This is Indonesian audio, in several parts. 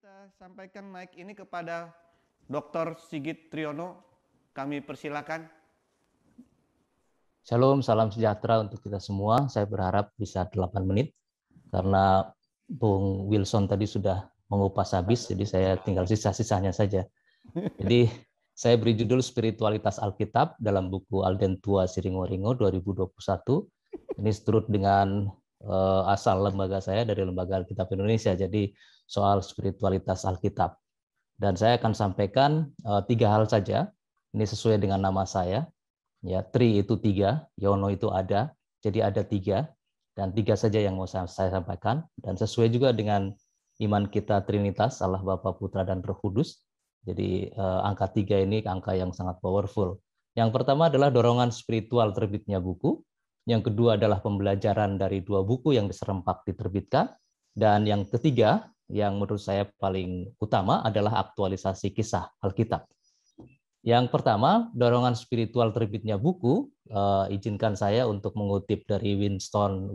Kita sampaikan mic ini kepada Dr. Sigit Triyono. Kami persilakan. Shalom, salam sejahtera untuk kita semua. Saya berharap bisa 8 menit karena Bung Wilson tadi sudah mengupas habis, jadi saya tinggal sisa-sisanya saja. Jadi saya beri judul Spiritualitas Alkitab dalam buku Alden Tua Siringo-Ringo 2021. Ini seturut dengan asal lembaga saya dari Lembaga Alkitab Indonesia, jadi soal spiritualitas Alkitab. Dan saya akan sampaikan 3 hal saja, ini sesuai dengan nama saya. Ya, tri itu 3, Yono itu ada, jadi ada 3, dan 3 saja yang mau saya sampaikan, dan sesuai juga dengan iman kita Trinitas, Allah Bapa, Putra, dan Roh Kudus. Jadi angka 3 ini angka yang sangat powerful. Yang pertama adalah dorongan spiritual terbitnya buku, yang kedua adalah pembelajaran dari 2 buku yang diserempak diterbitkan, dan yang ketiga, yang menurut saya paling utama adalah aktualisasi kisah Alkitab. Yang pertama, dorongan spiritual terbitnya buku, izinkan saya untuk mengutip dari Winston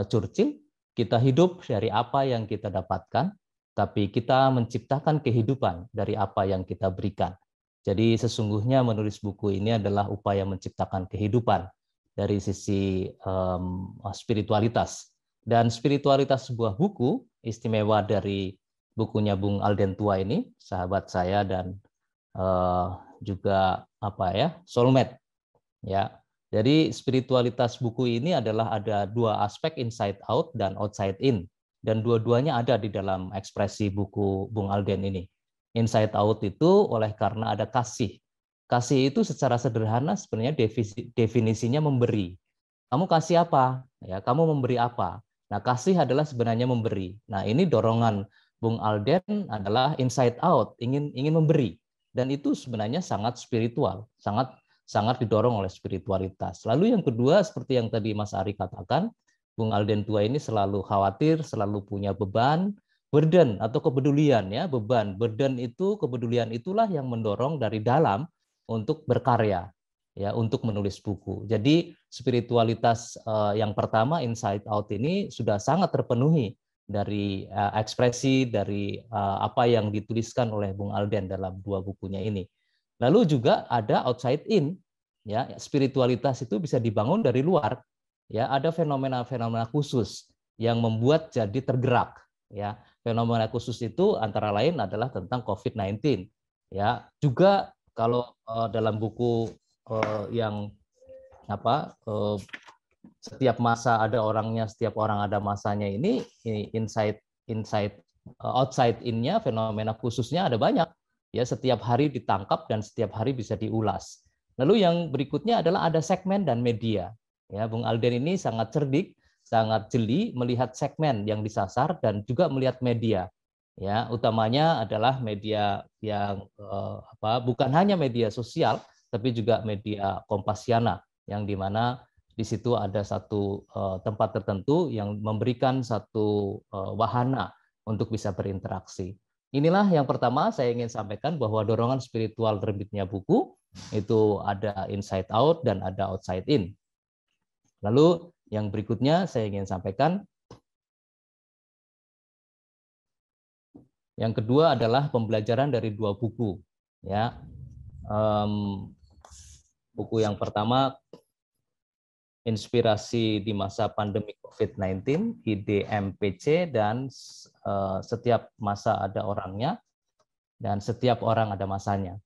Churchill, kita hidup dari apa yang kita dapatkan, tapi kita menciptakan kehidupan dari apa yang kita berikan. Jadi sesungguhnya menulis buku ini adalah upaya menciptakan kehidupan dari sisi spiritualitas. Dan spiritualitas sebuah buku, istimewa dari bukunya Bung Alden Tua ini, sahabat saya dan juga soulmate ya. Jadi spiritualitas buku ini adalah ada 2 aspek, inside out dan outside in, dan dua-duanya ada di dalam ekspresi buku Bung Alden ini. Inside out itu oleh karena ada kasih. Kasih itu secara sederhana sebenarnya definisinya memberi. Kamu kasih apa? Ya, kamu memberi apa? Nah, kasih adalah sebenarnya memberi. Nah, ini dorongan Bung Alden adalah inside out, ingin memberi. Dan itu sebenarnya sangat spiritual, sangat didorong oleh spiritualitas. Lalu yang kedua, seperti yang tadi Mas Ari katakan, Bung Alden Tua ini selalu khawatir, selalu punya beban, burden atau kepedulian ya, beban, burden itu, kepedulian itulah yang mendorong dari dalam untuk berkarya ya, untuk menulis buku. Jadi spiritualitas yang pertama, inside out ini sudah sangat terpenuhi dari ekspresi dari apa yang dituliskan oleh Bung Alden dalam 2 bukunya ini. Lalu juga ada outside in, ya, spiritualitas itu bisa dibangun dari luar, ya, ada fenomena-fenomena khusus yang membuat jadi tergerak, ya. Fenomena khusus itu antara lain adalah tentang COVID-19, ya. Juga kalau dalam buku yang setiap masa ada orangnya, setiap orang ada masanya ini outside in-nya, fenomena khususnya ada banyak. Ya, setiap hari ditangkap dan setiap hari bisa diulas. Lalu yang berikutnya adalah ada segmen dan media. Ya, Bung Alden ini sangat cerdik, sangat jeli melihat segmen yang disasar dan juga melihat media. Ya, utamanya adalah media yang bukan hanya media sosial, tapi juga media Kompasiana, yang dimana di situ ada satu tempat tertentu yang memberikan satu wahana untuk bisa berinteraksi. Inilah yang pertama saya ingin sampaikan, bahwa dorongan spiritual terbitnya buku itu ada inside out dan ada outside in. Lalu yang berikutnya saya ingin sampaikan, yang kedua adalah pembelajaran dari 2 buku. Ya, buku yang pertama, Inspirasi di Masa Pandemi COVID-19, IDMPC, dan Setiap Masa Ada Orangnya, dan Setiap Orang Ada Masanya.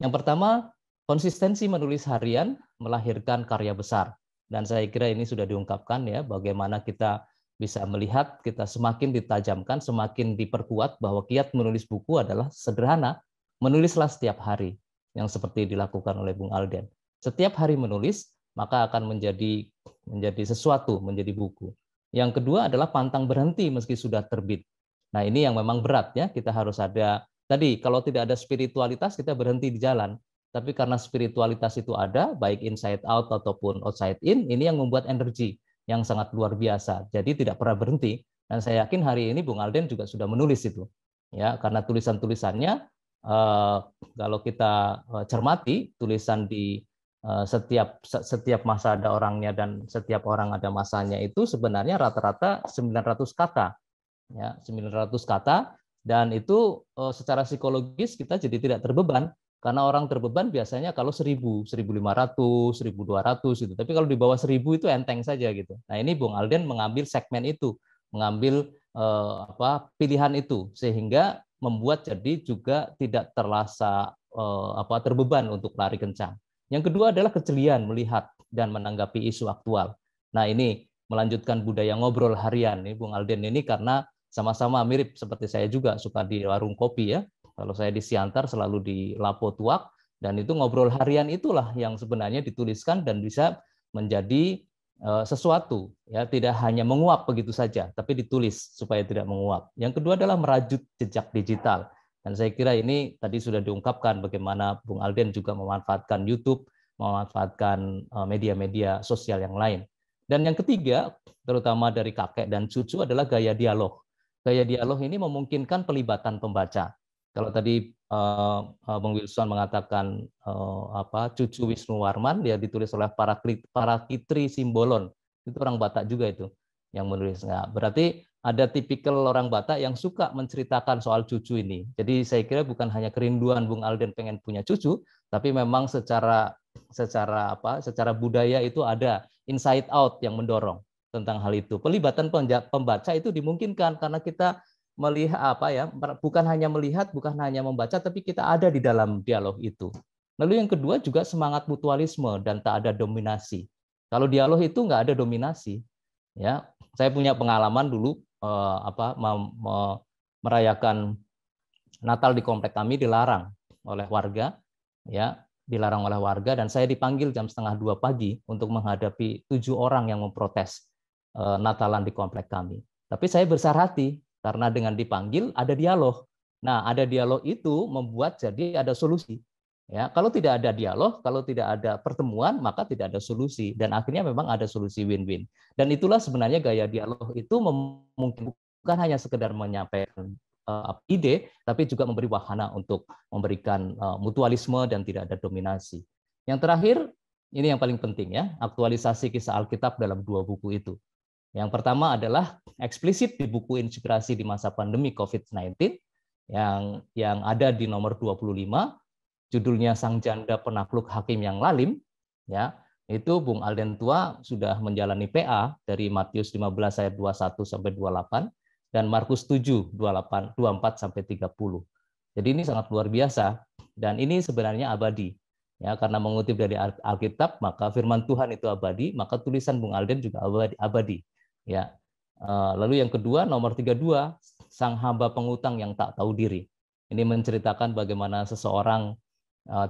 Yang pertama, konsistensi menulis harian melahirkan karya besar. Dan saya kira ini sudah diungkapkan ya, bagaimana kita bisa melihat, kita semakin ditajamkan, semakin diperkuat bahwa kiat menulis buku adalah sederhana, menulislah setiap hari, yang seperti dilakukan oleh Bung Alden. Setiap hari menulis, maka akan menjadi sesuatu, menjadi buku. Yang kedua adalah pantang berhenti meski sudah terbit. Nah, ini yang memang berat ya, kita harus ada, tadi kalau tidak ada spiritualitas kita berhenti di jalan. Tapi karena spiritualitas itu ada, baik inside out ataupun outside in, ini yang membuat energi yang sangat luar biasa. Jadi tidak pernah berhenti. Dan saya yakin hari ini Bung Alden juga sudah menulis itu. Ya, karena tulisan-tulisannya kalau kita cermati, tulisan di setiap masa ada orangnya dan setiap orang ada masanya itu sebenarnya rata-rata 900 kata. Ya, 900 kata, Dan itu secara psikologis kita jadi tidak terbeban, karena orang terbeban biasanya kalau 1.000, 1.500, 1.200 gitu. Tapi kalau di bawah 1.000 itu enteng saja gitu. Nah ini Bung Alden mengambil segmen itu, mengambil pilihan itu, sehingga membuat jadi juga tidak terasa terbeban untuk lari kencang. Yang kedua adalah kejelian melihat dan menanggapi isu aktual. Nah ini melanjutkan budaya ngobrol harian nih Bung Alden ini, karena sama-sama mirip seperti saya juga suka di warung kopi ya. Kalau saya di Siantar selalu di Lapo Tuak, dan itu ngobrol harian itulah yang sebenarnya dituliskan dan bisa menjadi sesuatu ya, tidak hanya menguap begitu saja, tapi ditulis supaya tidak menguap. Yang kedua adalah merajut jejak digital. Dan saya kira ini tadi sudah diungkapkan bagaimana Bung Alden juga memanfaatkan YouTube, memanfaatkan media-media sosial yang lain. Dan yang ketiga, terutama dari kakek dan cucu, adalah gaya dialog. Gaya dialog ini memungkinkan pelibatan pembaca. Kalau tadi Bung Wilson mengatakan cucu Wisnu Warman, dia ditulis oleh Parakitri Simbolon, itu orang Batak juga itu yang menulis. Nah, berarti ada tipikal orang Batak yang suka menceritakan soal cucu ini. Jadi saya kira bukan hanya kerinduan Bung Alden pengen punya cucu, tapi memang secara budaya itu ada inside out yang mendorong tentang hal itu. Pelibatan pembaca itu dimungkinkan karena kita melihat bukan hanya melihat, bukan hanya membaca, tapi kita ada di dalam dialog itu. Lalu yang kedua juga semangat mutualisme dan tak ada dominasi. Kalau dialog itu nggak ada dominasi, ya. Saya punya pengalaman dulu merayakan Natal di komplek kami dilarang oleh warga, ya. Dilarang oleh warga, dan saya dipanggil jam 1:30 pagi untuk menghadapi 7 orang yang memprotes Natalan di komplek kami. Tapi saya besar hati karena dengan dipanggil ada dialog. Nah, ada dialog itu membuat jadi ada solusi. Ya, kalau tidak ada dialog, kalau tidak ada pertemuan, maka tidak ada solusi. Dan akhirnya memang ada solusi win-win. Dan itulah sebenarnya gaya dialog itu mungkin bukan hanya sekedar menyampaikan ide, tapi juga memberi wahana untuk memberikan mutualisme dan tidak ada dominasi. Yang terakhir, ini yang paling penting ya, aktualisasi kisah Alkitab dalam 2 buku itu. Yang pertama adalah eksplisit di buku Inspirasi di Masa Pandemi COVID-19 yang ada di nomor 25, judulnya Sang Janda Penakluk Hakim yang Lalim, ya. Itu Bung Alden Tua sudah menjalani PA dari Matius 15 ayat 21 sampai 28 dan Markus 7 24 sampai 30. Jadi ini sangat luar biasa dan ini sebenarnya abadi. Ya, karena mengutip dari Alkitab, maka firman Tuhan itu abadi, maka tulisan Bung Alden juga abadi. Ya. Lalu yang kedua, nomor 32, sang hamba pengutang yang tak tahu diri. Ini menceritakan bagaimana seseorang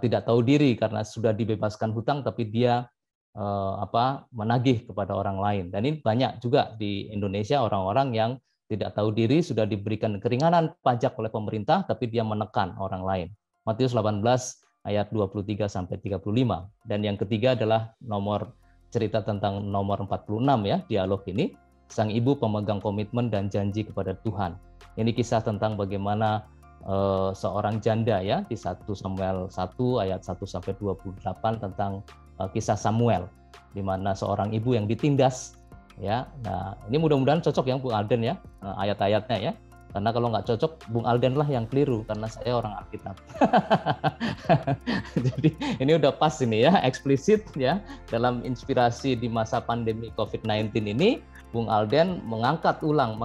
tidak tahu diri karena sudah dibebaskan hutang, tapi dia menagih kepada orang lain. Dan ini banyak juga di Indonesia orang-orang yang tidak tahu diri, sudah diberikan keringanan pajak oleh pemerintah, tapi dia menekan orang lain. Matius 18 ayat 23 sampai 35. Dan yang ketiga adalah cerita tentang nomor 46 ya, dialog ini. Sang ibu pemegang komitmen dan janji kepada Tuhan. Ini kisah tentang bagaimana seorang janda ya di 1 Samuel 1 ayat 1 sampai 28 tentang kisah Samuel, di mana seorang ibu yang ditindas ya. Nah, ini mudah-mudahan cocok ya Bung Alden ya, ayat-ayatnya ya. Karena kalau nggak cocok, Bung Alden lah yang keliru, karena saya orang Alkitab. Jadi ini udah pas ini ya, eksplisit ya, dalam Inspirasi di Masa Pandemi COVID-19 ini, Bung Alden mengangkat ulang,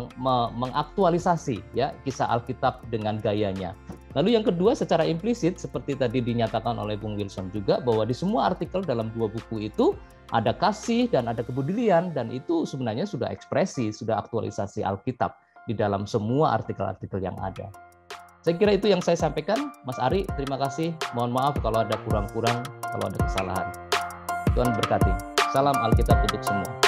mengaktualisasi ya kisah Alkitab dengan gayanya. Lalu yang kedua, secara implisit, seperti tadi dinyatakan oleh Bung Wilson juga, bahwa di semua artikel dalam 2 buku itu, ada kasih dan ada kepedulian, dan itu sebenarnya sudah ekspresi, sudah aktualisasi Alkitab di dalam semua artikel-artikel yang ada. Saya kira itu yang saya sampaikan, Mas Ari. Terima kasih. Mohon maaf kalau ada kurang-kurang, kalau ada kesalahan. Tuhan berkati. Salam Alkitab untuk semua.